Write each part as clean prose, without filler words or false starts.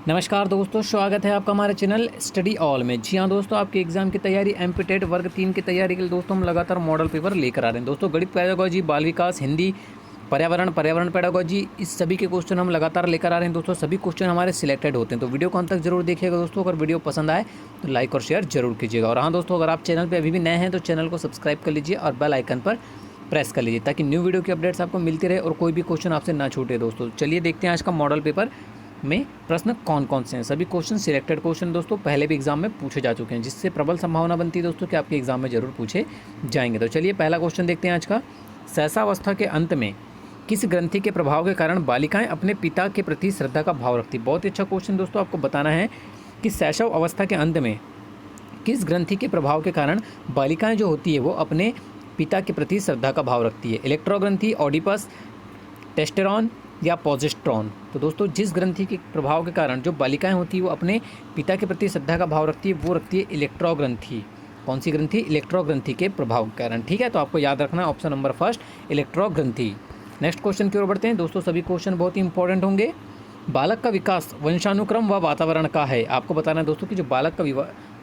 नमस्कार दोस्तों, स्वागत है आपका हमारे चैनल स्टडी ऑल में। जी हाँ दोस्तों, आपके एग्जाम की तैयारी एमपी टेट वर्ग 3 की तैयारी के लिए दोस्तों हम लगातार मॉडल पेपर लेकर आ रहे हैं। दोस्तों गणित पेडागोजी, बाल विकास, हिंदी, पर्यावरण पेडागोजी, इस सभी के क्वेश्चन हम लगातार लेकर आ रहे हैं। दोस्तों सभी क्वेश्चन हमारे सिलेक्टेड होते हैं, तो वीडियो को अंत तक जरूर देखिएगा दोस्तों। अगर वीडियो पसंद आए तो लाइक और शेयर जरूर कीजिएगा। और हाँ दोस्तों, अगर आप चैनल पर अभी भी नए हैं तो चैनल को सब्सक्राइब कर लीजिए और बेल आइकन पर प्रेस कर लीजिए ताकि न्यू वीडियो की अपडेट्स आपको मिलती रहे और कोई भी क्वेश्चन आपसे ना छूटे। दोस्तों चलिए देखते हैं आज का मॉडल पेपर में प्रश्न कौन कौन से हैं। सभी क्वेश्चन सिलेक्टेड क्वेश्चन दोस्तों पहले भी एग्जाम में पूछे जा चुके हैं, जिससे प्रबल संभावना बनती है दोस्तों कि आपके एग्जाम में जरूर पूछे जाएंगे। तो चलिए पहला क्वेश्चन देखते हैं आज का। सहसावस्था के अंत में किस ग्रंथि के प्रभाव के कारण बालिकाएं अपने पिता के प्रति श्रद्धा का भाव रखती। बहुत ही अच्छा क्वेश्चन दोस्तों, आपको बताना है कि शैशव अवस्था के अंत में किस ग्रंथि के प्रभाव के कारण बालिकाएं जो होती है वो अपने पिता के प्रति श्रद्धा का भाव रखती है। इलेक्ट्रोग्रंथि, ऑडिपस, टेस्टेरॉन या प्रोजेस्टेरॉन। तो दोस्तों जिस ग्रंथि के प्रभाव के कारण जो बालिकाएं होती है वो अपने पिता के प्रति श्रद्धा का भाव रखती है, वो रखती है इलेक्ट्रोग्रंथि। कौन सी ग्रंथि? इलेक्ट्रोग्रंथि के प्रभाव के कारण। ठीक है, तो आपको याद रखना ऑप्शन नंबर फर्स्ट, इलेक्ट्रोग्रंथि। नेक्स्ट क्वेश्चन की ओर बढ़ते हैं दोस्तों। सभी क्वेश्चन बहुत ही इंपॉर्टेंट होंगे। बालक का विकास वंशानुक्रम व वातावरण का है। आपको बताना है दोस्तों कि जो बालक का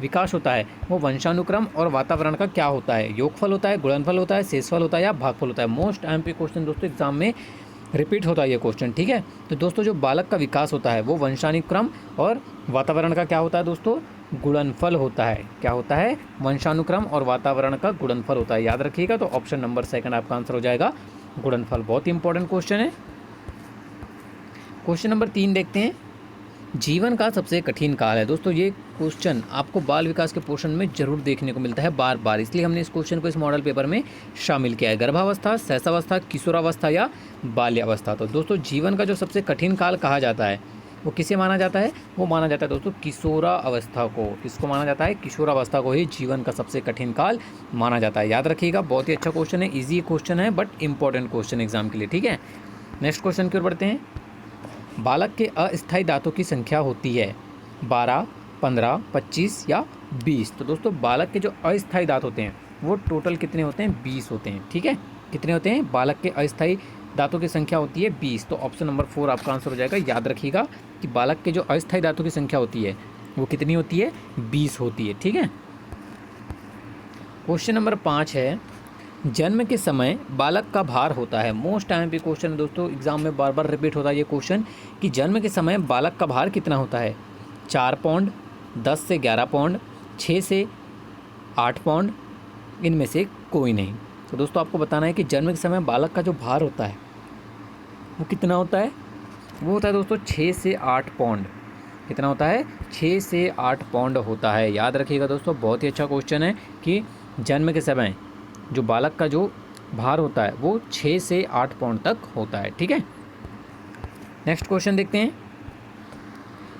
विकास होता है वो वंशानुक्रम और वातावरण का क्या होता है। योगफल होता है, गुणनफल होता है, शेषफल होता है या भागफल होता है। मोस्ट एमपी क्वेश्चन दोस्तों एग्जाम में रिपीट होता है ये क्वेश्चन। ठीक है, तो दोस्तों जो बालक का विकास होता है वो वंशानुक्रम और वातावरण का क्या होता है दोस्तों? गुणनफल होता है। क्या होता है? वंशानुक्रम और वातावरण का गुणनफल होता है। याद रखिएगा, तो ऑप्शन नंबर सेकंड आपका आंसर हो जाएगा गुणनफल। बहुत ही इंपॉर्टेंट क्वेश्चन है। क्वेश्चन नंबर 3 देखते हैं। जीवन का सबसे कठिन काल है। दोस्तों ये क्वेश्चन आपको बाल विकास के पोर्शन में जरूर देखने को मिलता है बार बार, इसलिए हमने इस क्वेश्चन को इस मॉडल पेपर में शामिल किया है। गर्भावस्था, शैशवावस्था, किशोरावस्था या बाल्यावस्था। तो दोस्तों जीवन का जो सबसे कठिन काल कहा जाता है वो किसे माना जाता है? वो माना जाता है दोस्तों किशोरावस्था को। किसको माना जाता है? किशोरावस्था को ही जीवन का सबसे कठिन काल माना जाता है। याद रखिएगा, बहुत ही अच्छा क्वेश्चन है, ईजी क्वेश्चन है बट इंपॉर्टेंट क्वेश्चन एग्जाम के लिए। ठीक है, नेक्स्ट क्वेश्चन की ओर बढ़ते हैं। बालक के अस्थायी दांतों की संख्या होती है 12, 15, 25 या 20। तो दोस्तों बालक के जो अस्थायी दांत होते हैं वो टोटल कितने होते हैं? 20 होते हैं। ठीक है, कितने होते हैं? बालक के अस्थायी दांतों की संख्या होती है 20। तो ऑप्शन नंबर 4 आपका आंसर हो जाएगा। याद रखिएगा कि बालक के जो अस्थायी दांतों की संख्या होती है वो कितनी होती है? 20 होती है। ठीक है, क्वेश्चन नंबर 5 है। जन्म के समय बालक का भार होता है। मोस्ट टाइम पे क्वेश्चन है दोस्तों, एग्जाम में बार बार रिपीट होता है ये क्वेश्चन कि जन्म के समय बालक का भार कितना होता है? 4 पाउंड, 10 से 11 पाउंड, 6 से 8 पाउंड, इनमें से कोई नहीं। तो दोस्तों आपको बताना है कि जन्म के समय बालक का जो भार होता है वो कितना होता है? वो होता है दोस्तों 6 से 8 पाउंड। कितना होता है? 6 से 8 पाउंड होता है। याद रखिएगा दोस्तों, बहुत ही अच्छा क्वेश्चन है कि जन्म के समय जो बालक का जो भार होता है वो 6 से 8 पाउंड तक होता है। ठीक है, नेक्स्ट क्वेश्चन देखते हैं।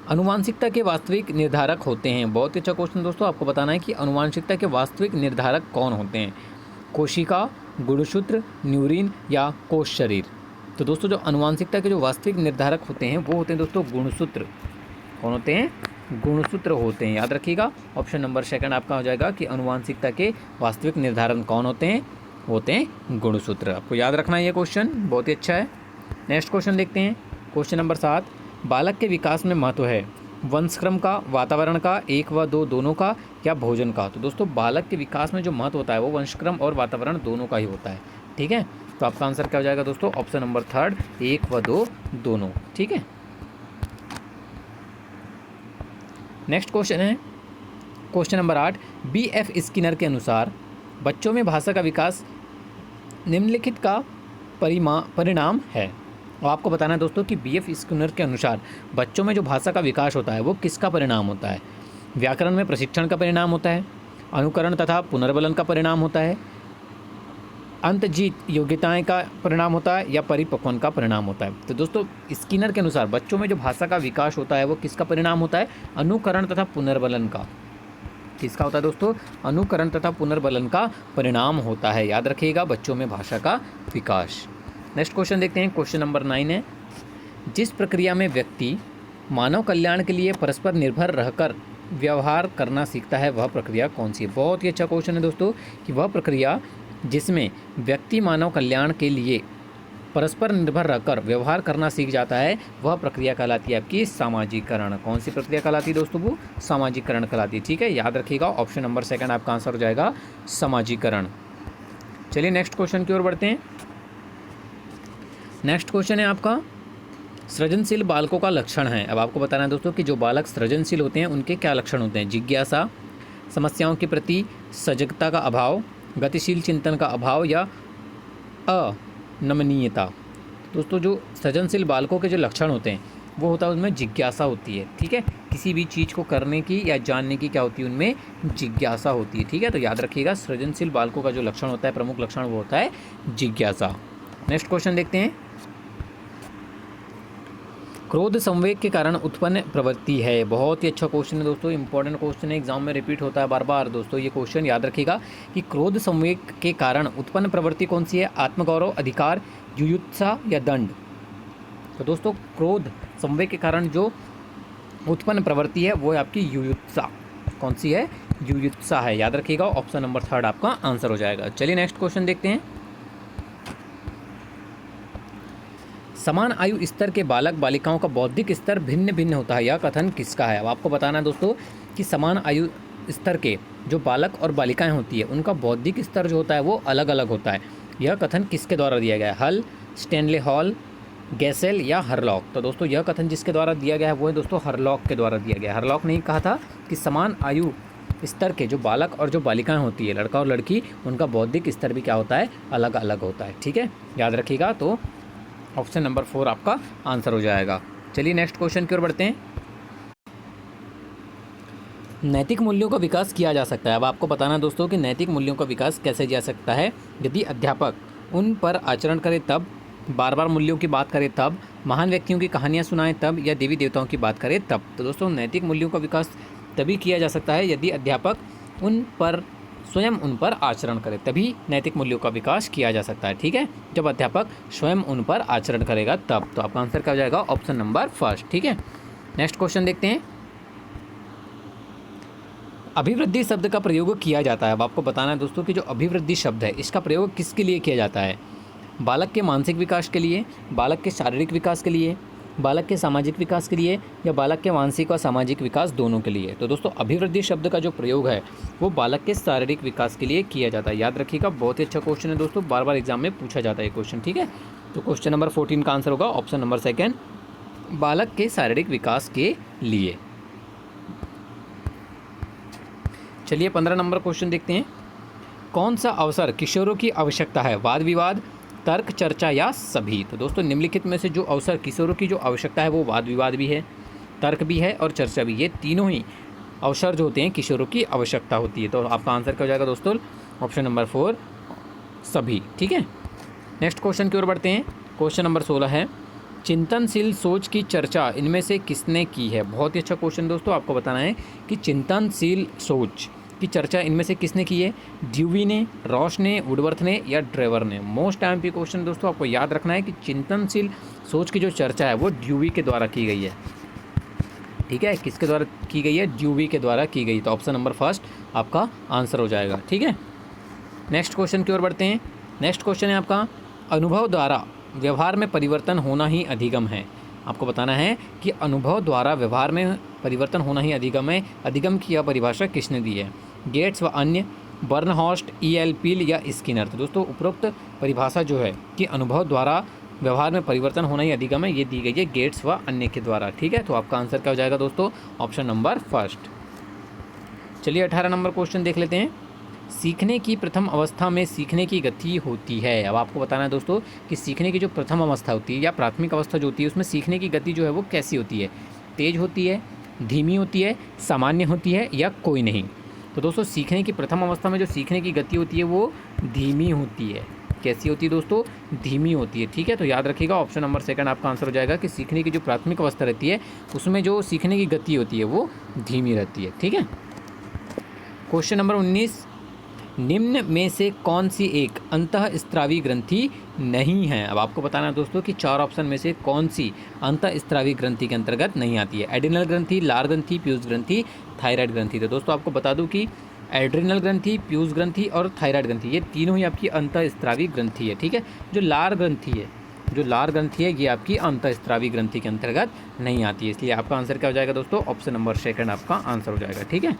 अनुवांशिकता के वास्तविक निर्धारक होते हैं। बहुत ही अच्छा क्वेश्चन दोस्तों, आपको बताना है कि अनुवांशिकता के वास्तविक निर्धारक कौन होते हैं? कोशिका, गुणसूत्र, न्यूरीन या कोश शरीर। तो दोस्तों जो अनुवांशिकता के जो वास्तविक निर्धारक होते हैं वो होते हैं दोस्तों गुणसूत्र। कौन होते हैं? गुणसूत्र होते हैं। याद रखिएगा, ऑप्शन नंबर सेकंड आपका हो जाएगा कि अनुवांशिकता के वास्तविक निर्धारण कौन होते हैं? होते हैं गुणसूत्र। आपको याद रखना है ये क्वेश्चन, बहुत ही अच्छा है। नेक्स्ट क्वेश्चन देखते हैं। Question number 7। बालक के विकास में महत्व है वंशक्रम का, वातावरण का, 1 व 2 दोनों का या भोजन का। तो दोस्तों बालक के विकास में जो महत्व होता है वो वंशक्रम और वातावरण दोनों का ही होता है। ठीक है, तो आपका आंसर क्या हो जाएगा दोस्तों? ऑप्शन नंबर 3, 1 व 2 दोनों। ठीक है, नेक्स्ट क्वेश्चन है क्वेश्चन नंबर 8। BF स्किनर के अनुसार बच्चों में भाषा का विकास निम्नलिखित का परिणाम है। और आपको बताना है दोस्तों कि BF स्किनर के अनुसार बच्चों में जो भाषा का विकास होता है वो किसका परिणाम होता है? व्याकरण में प्रशिक्षण का परिणाम होता है, अनुकरण तथा पुनर्बलन का परिणाम होता है, अंतजीत योग्यताएं का परिणाम होता है या परिपक्वन का परिणाम होता है। तो दोस्तों स्किनर के अनुसार बच्चों में जो भाषा का विकास होता है वो किसका परिणाम होता है? अनुकरण तथा पुनर्बलन का। किसका होता है दोस्तों? अनुकरण तथा पुनर्बलन का परिणाम होता है। याद रखिएगा, बच्चों में भाषा का विकास। नेक्स्ट क्वेश्चन देखते हैं। क्वेश्चन नंबर 9 है। जिस प्रक्रिया में व्यक्ति मानव कल्याण के लिए परस्पर निर्भर रहकर व्यवहार करना सीखता है वह प्रक्रिया कौन सी है? बहुत ही अच्छा क्वेश्चन है दोस्तों कि वह प्रक्रिया जिसमें व्यक्ति मानव कल्याण के लिए परस्पर निर्भर रहकर व्यवहार करना सीख जाता है, वह प्रक्रिया कहलाती है आपकी सामाजिकरण। कौन सी प्रक्रिया कहलाती है दोस्तों? वो सामाजिकरण कहलाती है। ठीक है, याद रखिएगा, ऑप्शन नंबर सेकंड आपका आंसर हो जाएगा सामाजिकरण। चलिए नेक्स्ट क्वेश्चन की ओर बढ़ते हैं। नेक्स्ट क्वेश्चन है आपका, सृजनशील बालकों का लक्षण है। अब आपको बताना है दोस्तों कि जो बालक सृजनशील होते हैं उनके क्या लक्षण होते हैं? जिज्ञासा, समस्याओं के प्रति सजगता का अभाव, गतिशील चिंतन का अभाव या अनमनीयता। दोस्तों जो सृजनशील बालकों के जो लक्षण होते हैं वो होता है उनमें जिज्ञासा होती है। ठीक है, किसी भी चीज़ को करने की या जानने की क्या होती है? उनमें जिज्ञासा होती है। ठीक है, तो याद रखिएगा सृजनशील बालकों का जो लक्षण होता है, प्रमुख लक्षण, वो होता है जिज्ञासा। नेक्स्ट क्वेश्चन देखते हैं। क्रोध संवेग के कारण उत्पन्न प्रवृत्ति है। बहुत ही अच्छा क्वेश्चन है दोस्तों, इंपॉर्टेंट क्वेश्चन है, एग्जाम में रिपीट होता है बार बार। दोस्तों ये क्वेश्चन याद रखिएगा कि क्रोध संवेग के कारण उत्पन्न प्रवृत्ति कौन सी है? आत्मगौरव, अधिकार, युयुत्सा या दंड। तो दोस्तों क्रोध संवेग के कारण जो उत्पन्न प्रवृत्ति है वो है आपकी युयुत्सा। कौन सी है? युयुत्सा है। याद रखिएगा, ऑप्शन नंबर थर्ड आपका आंसर हो जाएगा। चलिए नेक्स्ट क्वेश्चन देखते हैं। समान आयु स्तर के बालक बालिकाओं का बौद्धिक स्तर भिन्न भिन्न होता है, यह कथन किसका है? अब आपको बताना है दोस्तों कि समान आयु स्तर के जो बालक और बालिकाएं होती है उनका बौद्धिक स्तर जो होता है वो अलग अलग होता है। यह कथन किसके द्वारा दिया गया है? हल, स्टैनले हॉल, गैसेल या हरलॉक। तो दोस्तों यह कथन जिसके द्वारा दिया गया है वो है दोस्तों हरलॉक के द्वारा दिया गया है। हरलॉक ने कहा था कि समान आयु स्तर के जो बालक और जो बालिकाएं होती है, लड़का और लड़की, उनका बौद्धिक स्तर भी क्या होता है? अलग अलग होता है। ठीक है, याद रखिएगा, तो ऑप्शन नंबर 4 आपका आंसर हो जाएगा। चलिए नेक्स्ट क्वेश्चन की ओर बढ़ते हैं। नैतिक मूल्यों का विकास किया जा सकता है। अब आपको बताना है दोस्तों कि नैतिक मूल्यों का विकास कैसे किया जा सकता है? यदि अध्यापक उन पर आचरण करे तब, बार बार मूल्यों की बात करे तब, महान व्यक्तियों की कहानियाँ सुनाएं तब, या देवी देवताओं की बात करे तब। तो दोस्तों नैतिक मूल्यों का विकास तभी किया जा सकता है यदि अध्यापक स्वयं उन पर आचरण करे, तभी नैतिक मूल्यों का विकास किया जा सकता है। ठीक है, जब अध्यापक स्वयं उन पर आचरण करेगा तब। तो आपका आंसर क्या हो जाएगा? Option number first. ठीक है, नेक्स्ट क्वेश्चन देखते हैं। अभिवृद्धि शब्द का प्रयोग किया जाता है। अब आपको बताना है दोस्तों कि जो अभिवृद्धि शब्द है इसका प्रयोग किसके लिए किया जाता है? बालक के मानसिक विकास के लिए, बालक के शारीरिक विकास के लिए, बालक के सामाजिक विकास के लिए, या बालक के मानसिक और सामाजिक विकास दोनों के लिए। तो दोस्तों अभिवृद्धि शब्द का जो प्रयोग है वो बालक के शारीरिक विकास के लिए किया जाता है। याद रखिएगा, बहुत ही अच्छा क्वेश्चन है दोस्तों, बार बार एग्जाम में पूछा जाता है क्वेश्चन। ठीक है, तो क्वेश्चन नंबर 14 का आंसर होगा ऑप्शन नंबर सेकेंड, बालक के शारीरिक विकास के लिए। चलिए 15 नंबर क्वेश्चन देखते हैं। कौन सा अवसर किशोरों की आवश्यकता है? वाद विवाद, तर्क, चर्चा या सभी। तो दोस्तों निम्नलिखित में से जो अवसर किशोरों की जो आवश्यकता है वो वाद विवाद भी है, तर्क भी है और चर्चा भी। ये तीनों ही अवसर जो होते हैं किशोरों की आवश्यकता होती है। तो आपका आंसर क्या हो जाएगा दोस्तों? ऑप्शन नंबर 4 सभी। ठीक है, नेक्स्ट क्वेश्चन की ओर बढ़ते हैं। क्वेश्चन नंबर 16 है, चिंतनशील सोच की चर्चा इनमें से किसने की है? बहुत ही अच्छा क्वेश्चन दोस्तों, आपको बताना है कि चिंतनशील सोच की चर्चा इनमें से किसने की है? ड्यूवी ने, रॉश ने, वुडवर्थ ने या ड्रेवर ने। मोस्ट टाइम क्वेश्चन दोस्तों, आपको याद रखना है कि चिंतनशील सोच की जो चर्चा है वो ड्यूवी के द्वारा की गई है। ठीक है, किसके द्वारा की गई है? ड्यूवी के द्वारा की गई। तो ऑप्शन नंबर फर्स्ट आपका आंसर हो जाएगा। ठीक है, नेक्स्ट क्वेश्चन की ओर बढ़ते हैं। नेक्स्ट क्वेश्चन है आपका, अनुभव द्वारा व्यवहार में परिवर्तन होना ही अधिगम है। आपको बताना है कि अनुभव द्वारा व्यवहार में परिवर्तन होना ही अधिगम है। अधिगम की यह परिभाषा किसने दी है? गेट्स व अन्य, बर्नहॉस्ट, E.L. पील या स्किनर। तो दोस्तों उपरोक्त परिभाषा जो है कि अनुभव द्वारा व्यवहार में परिवर्तन होना ही अधिगम है, ये दी गई है गेट्स व अन्य के द्वारा। ठीक है, तो आपका आंसर क्या हो जाएगा दोस्तों? Option number first. चलिए 18 नंबर क्वेश्चन देख लेते हैं। सीखने की प्रथम अवस्था में सीखने की गति होती है। अब आपको बताना है दोस्तों कि सीखने की जो प्रथम अवस्था होती है या प्राथमिक अवस्था जो होती है उसमें सीखने की गति जो है वो कैसी होती है? तेज होती है, धीमी होती है, सामान्य होती है या कोई नहीं। तो दोस्तों सीखने की प्रथम अवस्था में जो सीखने की गति होती है वो धीमी होती है। कैसी होती है दोस्तों? धीमी होती है। ठीक है, तो याद रखिएगा, ऑप्शन नंबर सेकंड आपका आंसर हो जाएगा कि सीखने की जो प्राथमिक अवस्था रहती है उसमें जो सीखने की गति होती है वो धीमी रहती है। ठीक है, क्वेश्चन नंबर 19, निम्न में से कौन सी एक अंतःस्रावी ग्रंथि नहीं है? अब आपको बताना है दोस्तों कि 4 ऑप्शन में से कौन सी अंतःस्रावी ग्रंथि के अंतर्गत नहीं आती है। एड्रिनल ग्रंथि, लार ग्रंथि, पीयूष ग्रंथि, थायराइड ग्रंथि। तो दोस्तों आपको बता दूं कि एड्रिनल ग्रंथि, पीयूष ग्रंथि और थायराइड ग्रंथि ये तीनों ही आपकी अंतःस्रावी ग्रंथि है। ठीक है, जो लार ग्रंथि है जो लार ग्रंथि है ये आपकी अंतःस्रावी ग्रंथि के अंतर्गत नहीं आती है, इसलिए आपका आंसर क्या हो जाएगा दोस्तों, ऑप्शन नंबर सेकंड आपका आंसर हो जाएगा। ठीक है,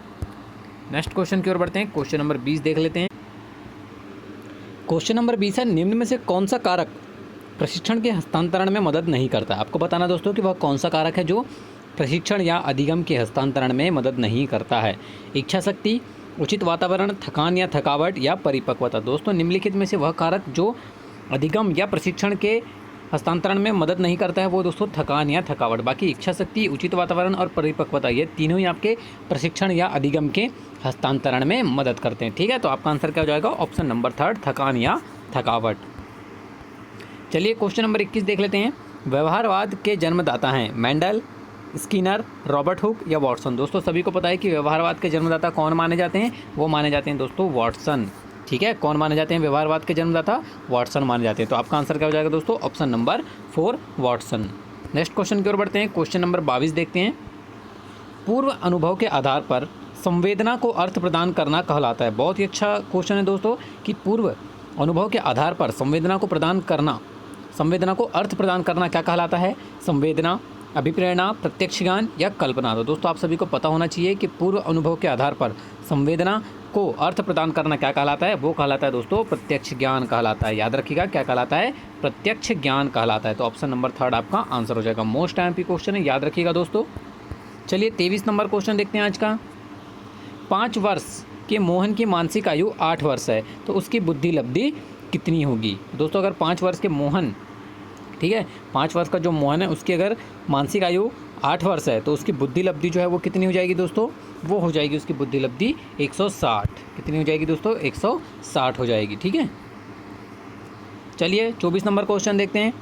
नेक्स्ट क्वेश्चन की ओर बढ़ते हैं। क्वेश्चन नंबर 20 देख लेते हैं। क्वेश्चन नंबर 20 है, निम्न में से कौन सा कारक प्रशिक्षण के हस्तांतरण में मदद नहीं करता। आपको बताना दोस्तों कि वह कौन सा कारक है जो प्रशिक्षण या अधिगम के हस्तांतरण में मदद नहीं करता है। इच्छा शक्ति, उचित वातावरण, थकान या थकावट या परिपक्वता। दोस्तों निम्नलिखित में से वह कारक जो अधिगम या प्रशिक्षण के हस्तांतरण में मदद नहीं करता है वो दोस्तों थकान या थकावट। बाकी इच्छा शक्ति, उचित वातावरण और परिपक्वता ये तीनों ही आपके प्रशिक्षण या अधिगम के हस्तांतरण में मदद करते हैं। ठीक है, तो आपका आंसर क्या हो जाएगा, ऑप्शन नंबर थर्ड, थकान या थकावट। चलिए क्वेश्चन नंबर 21 देख लेते हैं। व्यवहारवाद के जन्मदाता हैं मेंडल, स्किनर, रॉबर्ट हुक या वॉटसन। दोस्तों सभी को पता है कि व्यवहारवाद के जन्मदाता कौन माने जाते हैं, वो माने जाते हैं दोस्तों वॉटसन। ठीक है, कौन माने जाते हैं व्यवहारवाद के जन्मदाता, वॉटसन माने जाते हैं। तो आपका आंसर क्या हो जाएगा दोस्तों, option number 4 Watson. Next question की ओर बढ़ते हैं। क्वेश्चन नंबर 22 देखते हैं। पूर्व अनुभव के आधार पर संवेदना को अर्थ प्रदान करना कहलाता है। बहुत ही अच्छा क्वेश्चन है दोस्तों कि पूर्व अनुभव के आधार पर संवेदना को प्रदान करना, संवेदना को अर्थ प्रदान करना क्या कहलाता है। संवेदना, अभिप्रेरणा, प्रत्यक्ष ज्ञान या कल्पना। तो दोस्तों आप सभी को पता होना चाहिए कि पूर्व अनुभव के आधार पर संवेदना को अर्थ प्रदान करना क्या कहलाता है, वो कहलाता है दोस्तों प्रत्यक्ष ज्ञान कहलाता है। याद रखिएगा क्या कहलाता है, प्रत्यक्ष ज्ञान कहलाता है। तो ऑप्शन नंबर थर्ड आपका आंसर हो जाएगा। मोस्ट एमपी क्वेश्चन है, याद रखिएगा दोस्तों। चलिए 23 नंबर क्वेश्चन देखते हैं आज का। 5 वर्ष के मोहन की मानसिक आयु 8 वर्ष है तो उसकी बुद्धि लब्धि कितनी होगी। दोस्तों अगर 5 वर्ष के मोहन, ठीक है, 5 वर्ष का जो मोहन है उसकी अगर मानसिक आयु 8 वर्ष है तो उसकी बुद्धि लब्धि जो है वो कितनी हो जाएगी दोस्तों, वो हो जाएगी उसकी बुद्धि लब्धि 160। कितनी हो जाएगी दोस्तों, 160 हो जाएगी। ठीक है, चलिए 24 नंबर क्वेश्चन देखते हैं।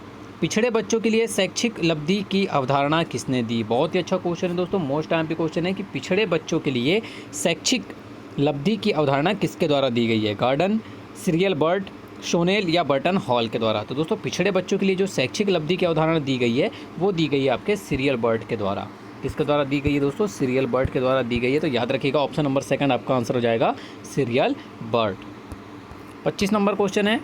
पिछड़े बच्चों के लिए शैक्षिक लब्धि की अवधारणा किसने दी। बहुत ही अच्छा क्वेश्चन है दोस्तों, मोस्ट एमपी क्वेश्चन है कि पिछड़े बच्चों के लिए शैक्षिक लब्धि की अवधारणा किसके द्वारा दी गई है। गार्डन, सीरियल बर्ट, शोनेल या बर्टन हॉल के द्वारा। तो दोस्तों पिछड़े बच्चों के लिए जो शैक्षिक लब्धि की अवधारणा दी गई है वो दी गई है आपके सीरियल बर्ट के द्वारा। किसके द्वारा दी गई है दोस्तों, सीरियल बर्ट के द्वारा दी गई है। तो याद रखिएगा ऑप्शन नंबर सेकंड आपका आंसर हो जाएगा, सीरियल बर्ट। 25 नंबर क्वेश्चन है,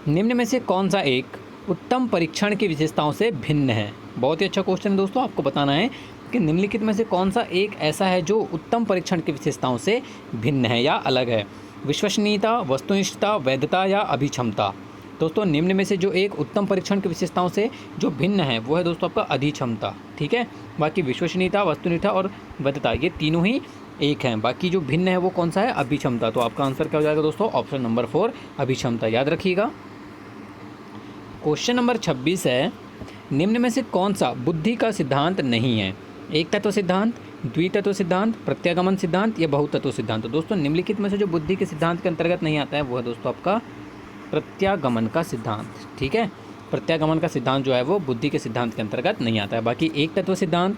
निम्न में से कौन सा एक उत्तम परीक्षण की विशेषताओं से भिन्न है। बहुत ही अच्छा क्वेश्चन है दोस्तों, आपको बताना है कि निम्नलिखित में से कौन सा एक ऐसा है जो उत्तम परीक्षण की विशेषताओं से भिन्न है या अलग है। विश्वसनीयता, वस्तुनिष्ठता, वैधता या अभिक्षमता। दोस्तों निम्न में से जो एक उत्तम परीक्षण की विशेषताओं से जो भिन्न है वो है दोस्तों आपका अधिक्षमता। ठीक है, बाकी विश्वसनीयता, वस्तुनिष्ठता और वैधता ये तीनों ही एक हैं, बाकी जो भिन्न है वो कौन सा है, अभिक्षमता। तो आपका आंसर क्या हो जाएगा दोस्तों, ऑप्शन नंबर 4 अभिक्षमता। याद रखिएगा। क्वेश्चन नंबर 26 है, निम्न में से कौन सा बुद्धि का सिद्धांत नहीं है। एक तत्व सिद्धांत, द्वितत्व सिद्धांत, प्रत्यागमन सिद्धांत या बहुतत्व सिद्धांत। तो दोस्तों निम्नलिखित में से जो बुद्धि के सिद्धांत के अंतर्गत नहीं आता है वो है दोस्तों आपका प्रत्यागमन का सिद्धांत। ठीक है, प्रत्यागमन का सिद्धांत जो है वो बुद्धि के सिद्धांत के अंतर्गत नहीं आता है। बाकी एक तत्व सिद्धांत,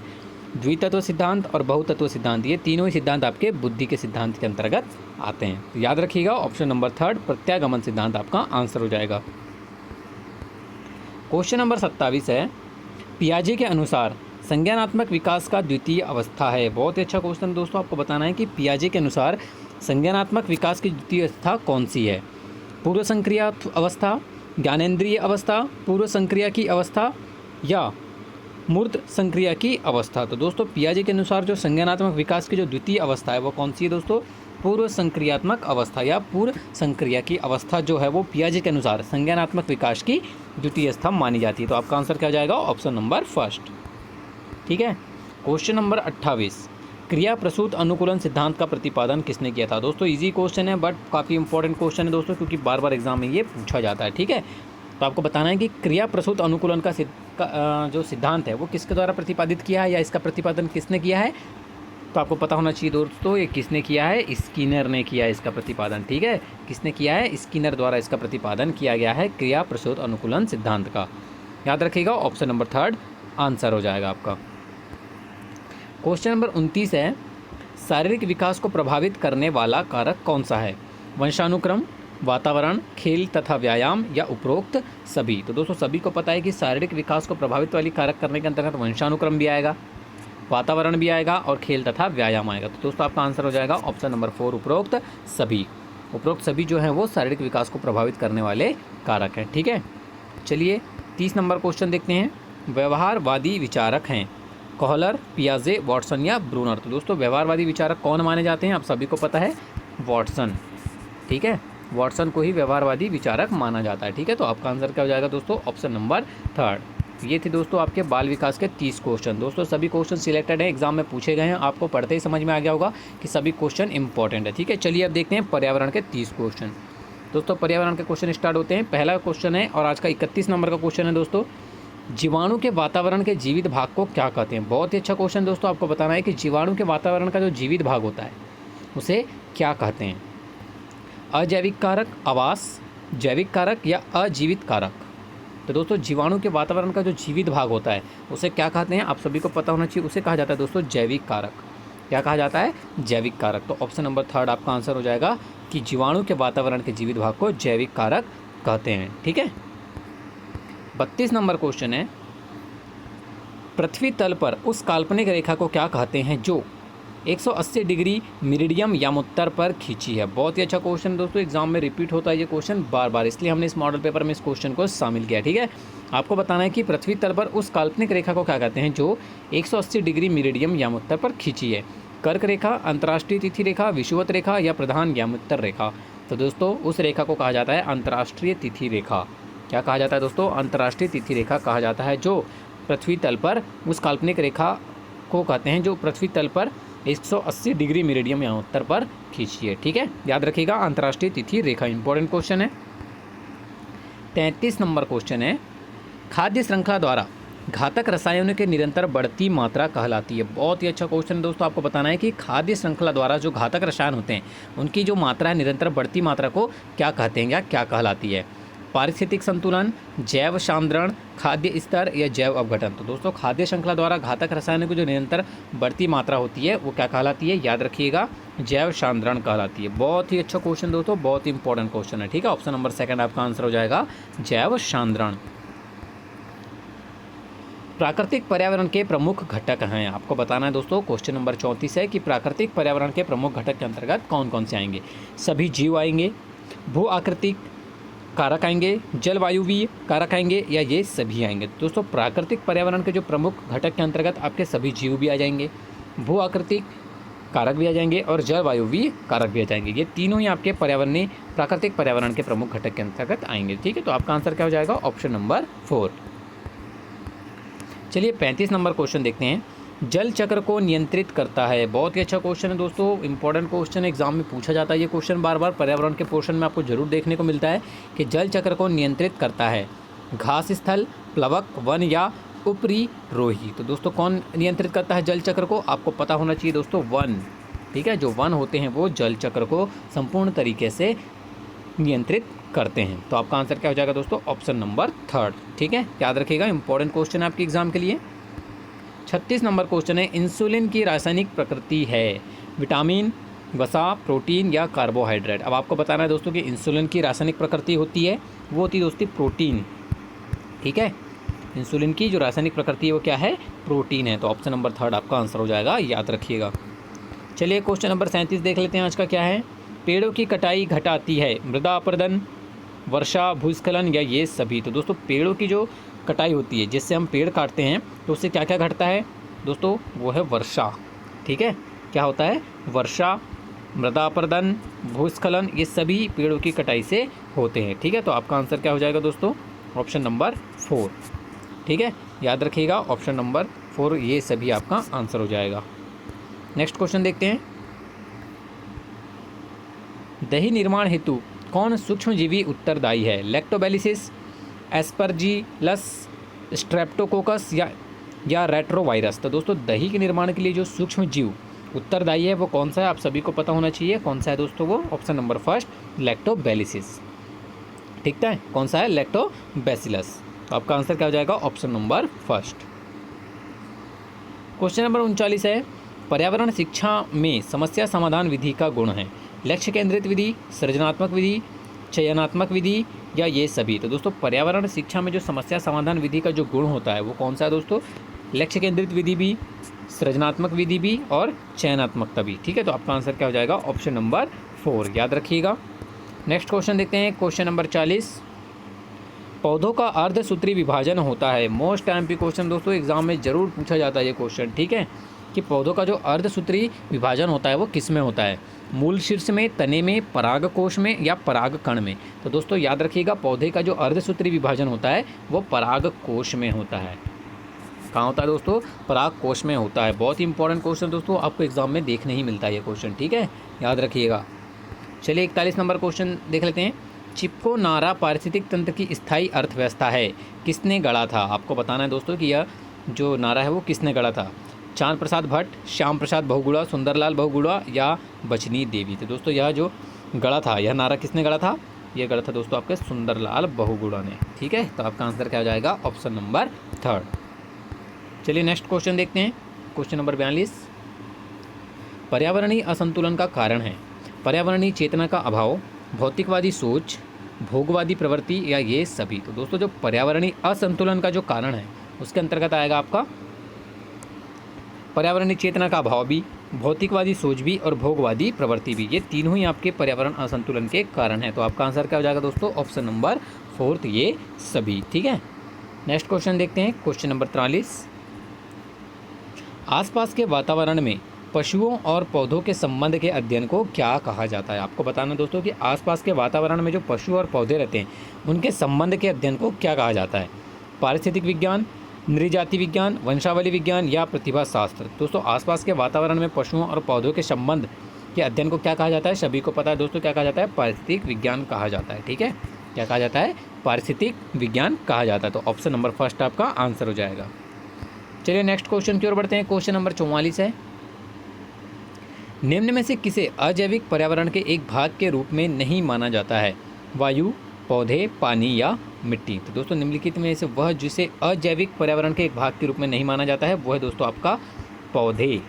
द्वितत्व सिद्धांत और बहुतत्व सिद्धांत ये तीनों ही सिद्धांत आपके बुद्धि के सिद्धांत के अंतर्गत आते हैं। तो याद रखिएगा ऑप्शन नंबर थर्ड प्रत्यागमन सिद्धांत आपका आंसर हो जाएगा। क्वेश्चन नंबर 27 है, पियाजे के अनुसार संज्ञानात्मक विकास का द्वितीय अवस्था है। बहुत ही अच्छा क्वेश्चन दोस्तों, आपको बताना है कि पियाजे के अनुसार संज्ञानात्मक विकास की द्वितीय अवस्था कौन सी है। पूर्व संक्रिया अवस्था, ज्ञानेंद्रिय अवस्था, पूर्व संक्रिया की अवस्था या मूर्त संक्रिया की अवस्था। तो दोस्तों पियाजे के अनुसार जो संज्ञानात्मक विकास की जो द्वितीय अवस्था है वो कौन सी है दोस्तों, पूर्व संक्रियात्मक अवस्था या पूर्व संक्रिया की अवस्था जो है वो पियाजे के अनुसार संज्ञानात्मक विकास की द्वितीय स्तंभ मानी जाती है। तो आपका आंसर क्या हो जाएगा, ऑप्शन नंबर फर्स्ट। ठीक है, क्वेश्चन नंबर 28, क्रिया प्रसूत अनुकूलन सिद्धांत का प्रतिपादन किसने किया था। दोस्तों इजी क्वेश्चन है बट काफ़ी इंपॉर्टेंट क्वेश्चन है दोस्तों, क्योंकि बार बार एग्जाम में ये पूछा जाता है। ठीक है, तो आपको बताना है कि क्रिया प्रसूत अनुकूलन का जो सिद्धांत है वो किसके द्वारा प्रतिपादित किया है या इसका प्रतिपादन किसने किया है। तो आपको पता होना चाहिए दोस्तों ये किसने किया है, स्किनर ने किया है इसका प्रतिपादन। ठीक है, किसने किया है, स्किनर द्वारा इसका प्रतिपादन किया गया है क्रिया प्रसूत अनुकूलन सिद्धांत का। याद रखिएगा ऑप्शन नंबर थर्ड आंसर हो जाएगा आपका। क्वेश्चन नंबर 29 है, शारीरिक विकास को प्रभावित करने वाला कारक कौन सा है। वंशानुक्रम, वातावरण, खेल तथा व्यायाम या उपरोक्त सभी। तो दोस्तों सभी को पता है कि शारीरिक विकास को प्रभावित वाली कारक करने के अंतर्गत वंशानुक्रम भी आएगा, वातावरण भी आएगा और खेल तथा व्यायाम आएगा। तो दोस्तों आपका आंसर हो जाएगा ऑप्शन नंबर 4 उपरोक्त सभी। उपरोक्त सभी जो हैं वो शारीरिक विकास को प्रभावित करने वाले कारक हैं। ठीक है, चलिए 30 नंबर क्वेश्चन देखते हैं। व्यवहारवादी विचारक हैं कोहलर, पियाजे, वॉटसन या ब्रूनर। तो दोस्तों व्यवहारवादी विचारक कौन माने जाते हैं, आप सभी को पता है, वॉटसन। ठीक है, वॉटसन को ही व्यवहारवादी विचारक माना जाता है। ठीक है, तो आपका आंसर क्या हो जाएगा दोस्तों, ऑप्शन नंबर 3। ये थे दोस्तों आपके बाल विकास के 30 क्वेश्चन। दोस्तों सभी क्वेश्चन सिलेक्टेड हैं, एग्जाम में पूछे गए हैं, आपको पढ़ते ही समझ में आ गया होगा कि सभी क्वेश्चन इंपॉर्टेंट है। ठीक है, चलिए अब देखते हैं पर्यावरण के 30 क्वेश्चन। दोस्तों पर्यावरण के क्वेश्चन स्टार्ट होते हैं। पहला क्वेश्चन है और आज का 31 नंबर का क्वेश्चन है दोस्तों, जीवाणु के वातावरण के जीवित भाग को क्या कहते हैं। बहुत ही अच्छा क्वेश्चन दोस्तों, आपको बताना है कि जीवाणु के वातावरण का जो जीवित भाग होता है उसे क्या कहते हैं। अजैविक कारक, आवास, जैविक कारक या अजीवित कारक। तो दोस्तों जीवाणु के वातावरण का जो जीवित भाग होता है उसे क्या कहते हैं, आप सभी को पता होना चाहिए, उसे कहा जाता है दोस्तों जैविक कारक। क्या कहा जाता है, जैविक कारक। तो ऑप्शन नंबर 3 आपका आंसर हो जाएगा कि जीवाणु के वातावरण के जीवित भाग को जैविक कारक कहते हैं। ठीक है, 32 नंबर क्वेश्चन है, पृथ्वी तल पर उस काल्पनिक रेखा को क्या कहते हैं जो 180 डिग्री मेरिडियम यामोत्तर पर खींची है। बहुत ही अच्छा क्वेश्चन दोस्तों, एग्जाम में रिपीट होता है ये क्वेश्चन बार बार, इसलिए हमने इस मॉडल पेपर में इस क्वेश्चन को शामिल किया। ठीक है, आपको बताना है कि पृथ्वी तल पर उस काल्पनिक रेखा को क्या कहते हैं जो 180 डिग्री मेरिडियम यामोत्तर पर खींची है। कर्क रेखा, अंतर्राष्ट्रीय तिथि रेखा, विषुवत रेखा या प्रधान यामोत्तर रेखा। तो दोस्तों उस रेखा को कहा जाता है अंतर्राष्ट्रीय तिथि रेखा। क्या कहा जाता है दोस्तों, अंतर्राष्ट्रीय तिथि रेखा कहा जाता है जो पृथ्वी तल पर उस काल्पनिक रेखा को कहते हैं जो पृथ्वी तल पर 180 डिग्री मेरिडियम यामोत्तर पर खींची है। ठीक है, याद रखिएगा अंतर्राष्ट्रीय तिथि रेखा, इंपॉर्टेंट क्वेश्चन है। 33 नंबर क्वेश्चन है, खाद्य श्रृंखला द्वारा घातक रसायनों की निरंतर बढ़ती मात्रा कहलाती है। बहुत ही अच्छा क्वेश्चन दोस्तों, आपको बताना है कि खाद्य श्रृंखला द्वारा जो घातक रसायन होते हैं उनकी जो मात्रा है, निरंतर बढ़ती मात्रा को क्या कहते हैं या क्या कहलाती है। पारिस्थितिक संतुलन, जैव सांद्रण, खाद्य स्तर या जैव अपघटन। तो दोस्तों खाद्य श्रृंखला द्वारा घातक रसायनों की जो निरंतर बढ़ती मात्रा होती है वो क्या कहलाती है, याद रखिएगा जैव सांद्रण कहलाती है। बहुत ही अच्छा क्वेश्चन दोस्तों, बहुत ही इंपॉर्टेंट क्वेश्चन है। ठीक है, ऑप्शन नंबर 2 आपका आंसर हो जाएगा जैव सांद्रण। प्राकृतिक पर्यावरण के प्रमुख घटक हैं, आपको बताना है दोस्तों। क्वेश्चन नंबर 34 है कि प्राकृतिक पर्यावरण के प्रमुख घटक के अंतर्गत कौन कौन से आएंगे। सभी जीव आएंगे, भू आकृतिक कारक आएंगे, जलवायुवीय कारक आएंगे या ये सभी आएंगे। दोस्तों प्राकृतिक पर्यावरण के जो प्रमुख घटक के अंतर्गत आपके सभी जीव भी आ जाएंगे, भू आकृतिक कारक भी आ जाएंगे और जलवायुवीय कारक भी आ जाएंगे। ये तीनों ही आपके पर्यावरणीय प्राकृतिक पर्यावरण के प्रमुख घटक के अंतर्गत आएंगे। ठीक है, तो आपका आंसर क्या हो जाएगा, ऑप्शन नंबर 4। चलिए 35 नंबर क्वेश्चन देखते हैं, जल चक्र को नियंत्रित करता है। बहुत ही अच्छा क्वेश्चन है दोस्तों, इंपॉर्टेंट क्वेश्चन, एग्जाम में पूछा जाता है ये क्वेश्चन बार बार। पर्यावरण के पोर्शन में आपको जरूर देखने को मिलता है कि जल चक्र को नियंत्रित करता है घास स्थल, प्लवक, वन या ऊपरी रोही। तो दोस्तों कौन नियंत्रित करता है जल चक्र को, आपको पता होना चाहिए दोस्तों, वन। ठीक है, जो वन होते हैं वो जल चक्र को संपूर्ण तरीके से नियंत्रित करते हैं। तो आपका आंसर क्या हो जाएगा दोस्तों, ऑप्शन नंबर 3। ठीक है, याद रखिएगा इंपॉर्टेंट क्वेश्चन है आपके एग्जाम के लिए। 36 नंबर क्वेश्चन है, इंसुलिन की रासायनिक प्रकृति है विटामिन, वसा, प्रोटीन या कार्बोहाइड्रेट। अब आपको बताना है दोस्तों कि इंसुलिन की रासायनिक प्रकृति होती है वो होती है दोस्तों प्रोटीन। ठीक है, इंसुलिन की जो रासायनिक प्रकृति है वो क्या है, प्रोटीन है। तो ऑप्शन नंबर 3 आपका आंसर हो जाएगा, याद रखिएगा। चलिए क्वेश्चन नंबर 37 देख लेते हैं आज का क्या है, पेड़ों की कटाई घटाती है मृदा अपरदन, वर्षा, भूस्खलन या ये सभी। तो दोस्तों पेड़ों की जो कटाई होती है, जिससे हम पेड़ काटते हैं तो उससे क्या क्या घटता है दोस्तों, वो है वर्षा। ठीक है, क्या होता है, वर्षा, मृदा अपरदन, भूस्खलन, ये सभी पेड़ों की कटाई से होते हैं। ठीक है, तो आपका आंसर क्या हो जाएगा दोस्तों, ऑप्शन नंबर 4। ठीक है, याद रखिएगा ऑप्शन नंबर 4, ये सभी आपका आंसर हो जाएगा। नेक्स्ट क्वेश्चन देखते हैं, दही निर्माण हेतु कौन सूक्ष्मजीवी उत्तरदायी है, लैक्टोबैलिसिस, एस्परजीलस, स्ट्रेप्टोकोकस या रेट्रोवायरस। तो दोस्तों दही के निर्माण के लिए जो सूक्ष्म जीव उत्तरदायी है वो कौन सा है, आप सभी को पता होना चाहिए कौन सा है दोस्तों, वो ऑप्शन नंबर 1 लैक्टोबैलिसिस। ठीक है, कौन सा है, लैक्टोबैसिलस। तो आपका आंसर क्या हो जाएगा, ऑप्शन नंबर 1। क्वेश्चन नंबर 39 है, पर्यावरण शिक्षा में समस्या समाधान विधि का गुण है लक्ष्य केंद्रित विधि, सृजनात्मक विधि, चयनात्मक विधि या ये सभी। तो दोस्तों पर्यावरण शिक्षा में जो समस्या समाधान विधि का जो गुण होता है वो कौन सा है दोस्तों, लक्ष्य केंद्रित विधि भी, सृजनात्मक विधि भी और चयनात्मकता भी। ठीक है, तो आपका आंसर क्या हो जाएगा, ऑप्शन नंबर 4, याद रखिएगा। नेक्स्ट क्वेश्चन देखते हैं, क्वेश्चन नंबर 40, पौधों का अर्धसूत्री विभाजन होता है। मोस्ट टाइम क्वेश्चन दोस्तों, एग्जाम में जरूर पूछा जाता है ये क्वेश्चन, ठीक है, कि पौधों का जो अर्धसूत्री विभाजन होता है वो किस में होता है? मूल शीर्ष में, तने में, परागकोश में या परागकण में? तो दोस्तों याद रखिएगा, पौधे का जो अर्धसूत्री विभाजन होता है वो परागकोश में होता है। कहाँ होता है दोस्तों? परागकोश में होता है। बहुत ही इंपॉर्टेंट क्वेश्चन दोस्तों, आपको एग्जाम में देखने ही मिलता है ये क्वेश्चन, ठीक है, याद रखिएगा। चलिए 41 नंबर क्वेश्चन देख लेते हैं। चिपको नारा पारिस्थितिक तंत्र की स्थायी अर्थव्यवस्था है, किसने गढ़ा था? आपको बताना है दोस्तों कि यह जो नारा है वो किसने गढ़ा था? चांद प्रसाद भट्ट, श्याम प्रसाद बहुगुणा, सुंदरलाल बहुगुणा या बचनी देवी? तो दोस्तों यह जो गढ़ा था, यह नारा किसने गढ़ा था? यह गढ़ा था दोस्तों आपके सुंदरलाल बहुगुणा ने, ठीक है। तो आपका आंसर क्या हो जाएगा? Option number 3। चलिए नेक्स्ट क्वेश्चन देखते हैं, क्वेश्चन नंबर 42। पर्यावरणीय असंतुलन का कारण है पर्यावरणीय चेतना का अभाव, भौतिकवादी सोच, भोगवादी प्रवृत्ति या ये सभी? तो दोस्तों जो पर्यावरणीय असंतुलन का जो कारण है उसके अंतर्गत आएगा आपका पर्यावरणीय चेतना का अभाव भी, भौतिकवादी सोच भी और भोगवादी प्रवृत्ति भी। ये तीनों ही आपके पर्यावरण असंतुलन के कारण है। तो आपका आंसर क्या हो जाएगा दोस्तों? ऑप्शन नंबर 4 ये सभी, ठीक है। नेक्स्ट क्वेश्चन देखते हैं, क्वेश्चन नंबर 43। आसपास के वातावरण में पशुओं और पौधों के संबंध के अध्ययन को क्या कहा जाता है? आपको बताना दोस्तों कि आसपास के वातावरण में जो पशु और पौधे रहते हैं उनके संबंध के अध्ययन को क्या कहा जाता है? पारिस्थितिक विज्ञान, नृजाति विज्ञान, वंशावली विज्ञान या प्रतिभा शास्त्र? दोस्तों आसपास के वातावरण में पशुओं और पौधों के संबंध के अध्ययन को क्या कहा जाता है? सभी को पता है दोस्तों, क्या कहा जाता है? पारिस्थितिक विज्ञान कहा जाता है, ठीक है। क्या कहा जाता है? पारिस्थितिक विज्ञान कहा जाता है। तो ऑप्शन नंबर फर्स्ट आपका आंसर हो जाएगा। चलिए नेक्स्ट क्वेश्चन की ओर बढ़ते हैं, क्वेश्चन नंबर 44 है। निम्न में से किसे अजैविक पर्यावरण के एक भाग के रूप में नहीं माना जाता है? वायु, पौधे, पानी या मिट्टी? तो दोस्तों निम्नलिखित में से वह जिसे अजैविक पर्यावरण के एक भाग के रूप में नहीं माना जाता है वो है दोस्तों आपका पौधे,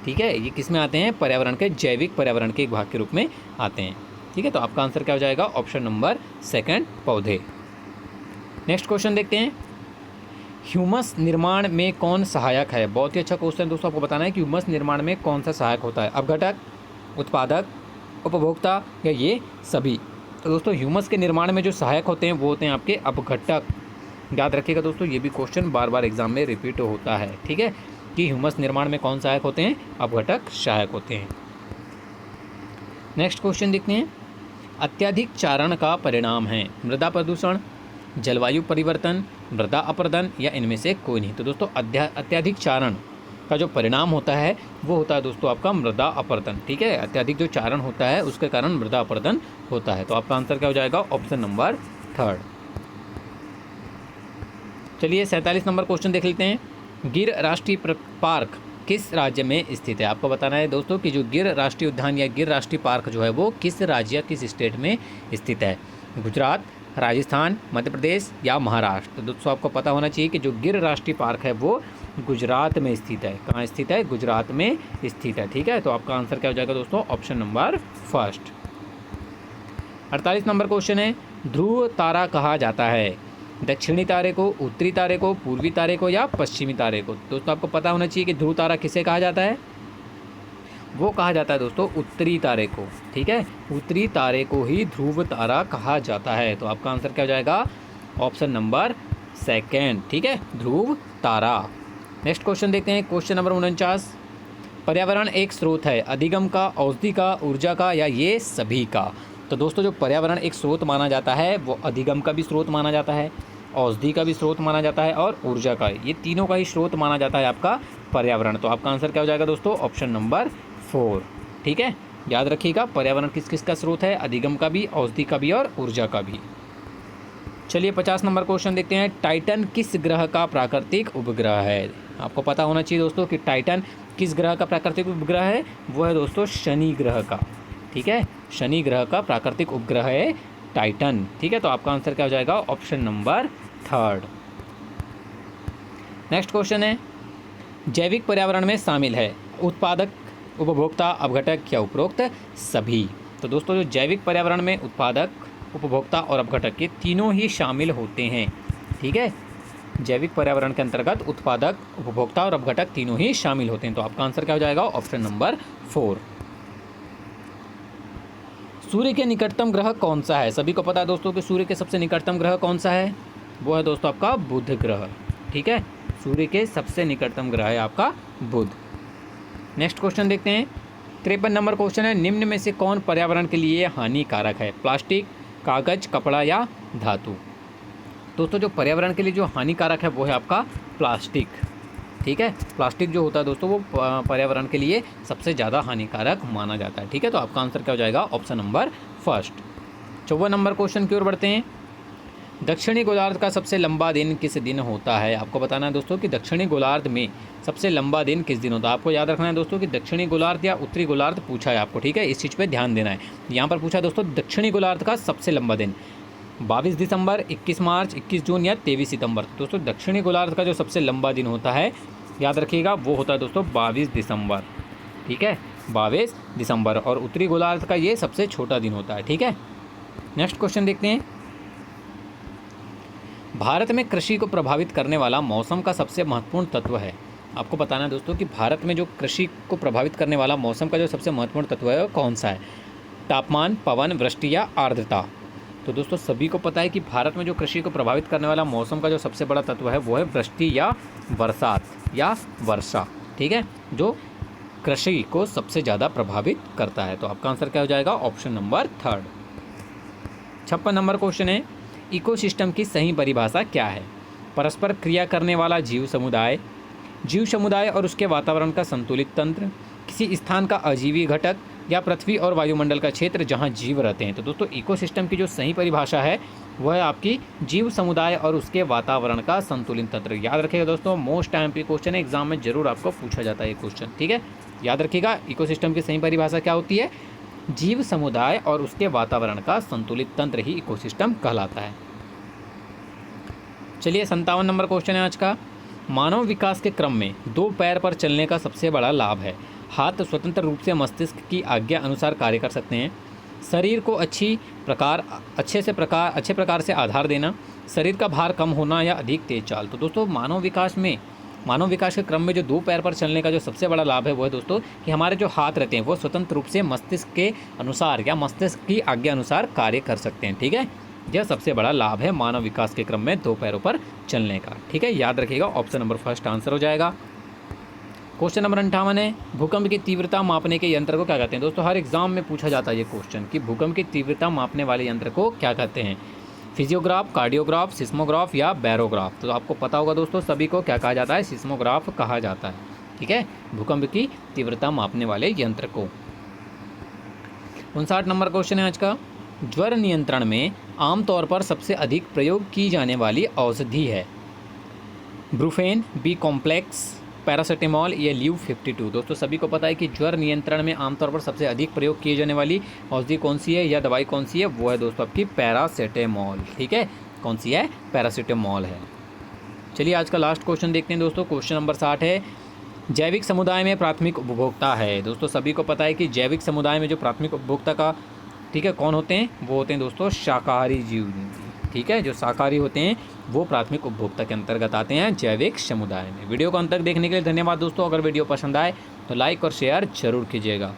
ठीक है। ये किस में आते हैं? पर्यावरण के जैविक पर्यावरण के एक भाग के रूप में आते हैं, ठीक है। तो आपका आंसर क्या हो जाएगा? ऑप्शन नंबर 2 पौधे। नेक्स्ट क्वेश्चन देखते हैं, ह्यूमस निर्माण में कौन सहायक है? बहुत ही अच्छा क्वेश्चन दोस्तों, आपको बताना है कि ह्यूमस निर्माण में कौन सा सहायक होता है? अपघटक, उत्पादक, उपभोक्ता या ये सभी? तो दोस्तों ह्यूमस के निर्माण में जो सहायक होते हैं वो होते हैं आपके अपघटक। याद रखिएगा दोस्तों, ये भी क्वेश्चन बार बार एग्जाम में रिपीट होता है, ठीक है, कि ह्यूमस निर्माण में कौन सहायक होते हैं? अपघटक सहायक होते हैं। नेक्स्ट क्वेश्चन देखते हैं, अत्यधिक चारण का परिणाम है मृदा प्रदूषण, जलवायु परिवर्तन, मृदा अपरदन या इनमें से कोई नहीं? तो दोस्तों अत्यधिक चारण का जो परिणाम होता है वो होता है दोस्तों आपका मृदा अपरदन, ठीक है। अत्यधिक जो चारण होता है उसके कारण मृदा अपरदन होता है। तो आपका आंसर क्या हो जाएगा? Option number 3। चलिए 47 नंबर क्वेश्चन देख लेते हैं। गिर राष्ट्रीय पार्क किस राज्य में स्थित है? आपको बताना है दोस्तों कि जो गिर राष्ट्रीय उद्यान या गिर राष्ट्रीय पार्क जो है वो किस राज्य या किस स्टेट में स्थित है? गुजरात, राजस्थान, मध्य प्रदेश या महाराष्ट्र? तो दोस्तों आपको पता होना चाहिए कि जो गिर राष्ट्रीय पार्क है वो गुजरात में स्थित है। कहाँ स्थित है? गुजरात में स्थित है, ठीक है। तो आपका आंसर क्या हो जाएगा दोस्तों? Option number 1। 48 नंबर क्वेश्चन है, ध्रुव तारा कहा जाता है दक्षिणी तारे को, उत्तरी तारे को, पूर्वी तारे को या पश्चिमी तारे को? दोस्तों आपको पता होना चाहिए कि ध्रुव तारा किसे कहा जाता है? वो कहा जाता है दोस्तों उत्तरी तारे को, ठीक है। उत्तरी तारे को ही ध्रुव तारा कहा जाता है। तो आपका आंसर क्या हो जाएगा? ऑप्शन नंबर 2, ठीक है, ध्रुव तारा। नेक्स्ट क्वेश्चन देखते हैं, क्वेश्चन नंबर 49। पर्यावरण एक स्रोत है अधिगम का, औषधि का, ऊर्जा का या ये सभी का? तो दोस्तों जो पर्यावरण एक स्रोत माना जाता है वो अधिगम का भी स्रोत माना जाता है, औषधि का भी स्रोत माना जाता है और ऊर्जा का, ये तीनों का ही स्रोत माना जाता है आपका पर्यावरण। तो आपका आंसर क्या हो जाएगा दोस्तों? ऑप्शन नंबर 4, ठीक है। याद रखिएगा पर्यावरण किस किस का स्रोत है? अधिगम का भी, औषधि का भी और ऊर्जा का भी। चलिए 50 नंबर क्वेश्चन देखते हैं, टाइटन किस ग्रह का प्राकृतिक उपग्रह है? आपको पता होना चाहिए दोस्तों कि टाइटन किस ग्रह का प्राकृतिक उपग्रह है? वो है दोस्तों शनि ग्रह का, ठीक है। शनि ग्रह का प्राकृतिक उपग्रह है टाइटन, ठीक है। तो आपका आंसर क्या हो जाएगा? Option number 3। नेक्स्ट क्वेश्चन है, जैविक पर्यावरण में शामिल है उत्पादक, उपभोक्ता, अपघटक या उपरोक्त सभी? तो दोस्तों जो जैविक पर्यावरण में उत्पादक, उपभोक्ता और अपघटक ये तीनों ही शामिल होते हैं, ठीक है। जैविक पर्यावरण के अंतर्गत उत्पादक, उपभोक्ता और अपघटक तीनों ही शामिल होते हैं। तो आपका आंसर क्या हो जाएगा? Option number 4। सूर्य के निकटतम ग्रह कौन सा है? सभी को पता है दोस्तों कि सूर्य के सबसे निकटतम ग्रह कौन सा है? वो है दोस्तों आपका बुध ग्रह। ठीक है, सूर्य के सबसे निकटतम ग्रह है आपका बुध। नेक्स्ट क्वेश्चन देखते हैं। 53 नंबर क्वेश्चन है, निम्न में से कौन पर्यावरण के लिए हानिकारक है? प्लास्टिक, कागज, कपड़ा या धातु? दोस्तों जो पर्यावरण के लिए जो हानिकारक है वो है आपका प्लास्टिक। ठीक है, प्लास्टिक जो होता है दोस्तों वो पर्यावरण के लिए सबसे ज़्यादा हानिकारक माना जाता है। ठीक है, तो आपका आंसर क्या हो जाएगा? Option number first. 54 number question की ओर बढ़ते हैं। दक्षिणी गोलार्ध का सबसे लंबा दिन किस दिन होता है? आपको बताना है दोस्तों कि दक्षिणी गोलार्ध में सबसे लंबा दिन किस दिन होता है। आपको याद रखना है दोस्तों कि दक्षिणी गोलार्ध या उत्तरी गोलार्ध पूछा है आपको। ठीक है, इस चीज़ पे ध्यान देना है। यहाँ पर पूछा है दोस्तों दक्षिणी गोलार्ध का सबसे लंबा दिन 22 दिसंबर, 21 मार्च, 21 जून या 23 सितंबर। दोस्तों दक्षिणी गोलार्ध का जो सबसे लंबा दिन होता है, याद रखिएगा, वो होता है दोस्तों 22 दिसंबर। ठीक है, 22 दिसंबर। और उत्तरी गोलार्ध का ये सबसे छोटा दिन होता है। ठीक है, नेक्स्ट क्वेश्चन देखते हैं। भारत में कृषि को प्रभावित करने वाला मौसम का सबसे महत्वपूर्ण तत्व है। आपको बताना है दोस्तों कि भारत में जो कृषि को प्रभावित करने वाला मौसम का जो सबसे महत्वपूर्ण तत्व है वो कौन सा है? तापमान, पवन, वृष्टि या आर्द्रता? तो दोस्तों सभी को पता है कि भारत में जो कृषि को प्रभावित करने वाला मौसम का जो सबसे बड़ा तत्व है वो है वृष्टि या बरसात या वर्षा। ठीक है, जो कृषि को सबसे ज़्यादा प्रभावित करता है। तो आपका आंसर क्या हो जाएगा? Option number third. 56 number question है, इकोसिस्टम की सही परिभाषा क्या है? परस्पर क्रिया करने वाला जीव समुदाय और उसके वातावरण का संतुलित तंत्र, किसी स्थान का अजीवी घटक या पृथ्वी और वायुमंडल का क्षेत्र जहां जीव रहते हैं। तो दोस्तों इकोसिस्टम की जो सही परिभाषा है वह है आपकी जीव समुदाय और उसके वातावरण का संतुलित तंत्र। याद रखिएगा दोस्तों, मोस्ट टाइम क्वेश्चन है, एग्जाम में जरूर आपको पूछा जाता है ये क्वेश्चन। ठीक है, याद रखिएगा इकोसिस्टम की सही परिभाषा क्या होती है? जीव समुदाय और उसके वातावरण का संतुलित तंत्र ही इकोसिस्टम कहलाता है। चलिए 57 नंबर क्वेश्चन है आज का। मानव विकास के क्रम में 2 पैर पर चलने का सबसे बड़ा लाभ है। हाथ स्वतंत्र रूप से मस्तिष्क की आज्ञा अनुसार कार्य कर सकते हैं। शरीर को अच्छे प्रकार से आधार देना। शरीर का भार कम होना या अधिक तेज चाल। तो दोस्तों मानव विकास के क्रम में जो 2 पैर पर चलने का जो सबसे बड़ा लाभ है वो है दोस्तों कि हमारे जो हाथ रहते हैं वो स्वतंत्र रूप से मस्तिष्क के अनुसार या मस्तिष्क की आज्ञा अनुसार कार्य कर सकते हैं। ठीक है, यह सबसे बड़ा लाभ है मानव विकास के क्रम में 2 पैरों पर चलने का। ठीक है, याद रखिएगा, ऑप्शन नंबर फर्स्ट आंसर हो जाएगा। क्वेश्चन नंबर 58 है, भूकंप की तीव्रता मापने के यंत्र को क्या कहते हैं? दोस्तों हर एग्जाम में पूछा जाता है ये क्वेश्चन कि भूकंप की तीव्रता मापने वाले यंत्र को क्या कहते हैं? फिजियोग्राफ, कार्डियोग्राफ, सिस्मोग्राफ या बैरोग्राफ? तो आपको पता होगा दोस्तों सभी को क्या कहा जाता है? सिस्मोग्राफ कहा जाता है। ठीक है, भूकंप की तीव्रता मापने वाले यंत्र को। 59 नंबर क्वेश्चन है आज का। ज्वर नियंत्रण में आमतौर पर सबसे अधिक प्रयोग की जाने वाली औषधि है? ब्रूफेन, बी कॉम्प्लेक्स, पैरासीटामोल या ल्यू 52? दोस्तों सभी को पता है कि ज्वर नियंत्रण में आमतौर पर सबसे अधिक प्रयोग किए जाने वाली औषधि कौन सी है या दवाई कौन सी है? वो है दोस्तों आपकी पैरासीटामोल। ठीक है, कौन सी है? पैरासीटामोल है। चलिए आज का लास्ट क्वेश्चन देखते हैं दोस्तों। क्वेश्चन नंबर 60 है, जैविक समुदाय में प्राथमिक उपभोक्ता है। दोस्तों सभी को पता है कि जैविक समुदाय में जो प्राथमिक उपभोक्ता का, ठीक है, कौन होते हैं? वो होते हैं दोस्तों शाकाहारी जीव। ठीक है, जो शाकाहारी होते हैं वो प्राथमिक उपभोक्ता के अंतर्गत आते हैं जैविक समुदाय में। वीडियो को अंत तक देखने के लिए धन्यवाद दोस्तों। अगर वीडियो पसंद आए तो लाइक और शेयर जरूर कीजिएगा।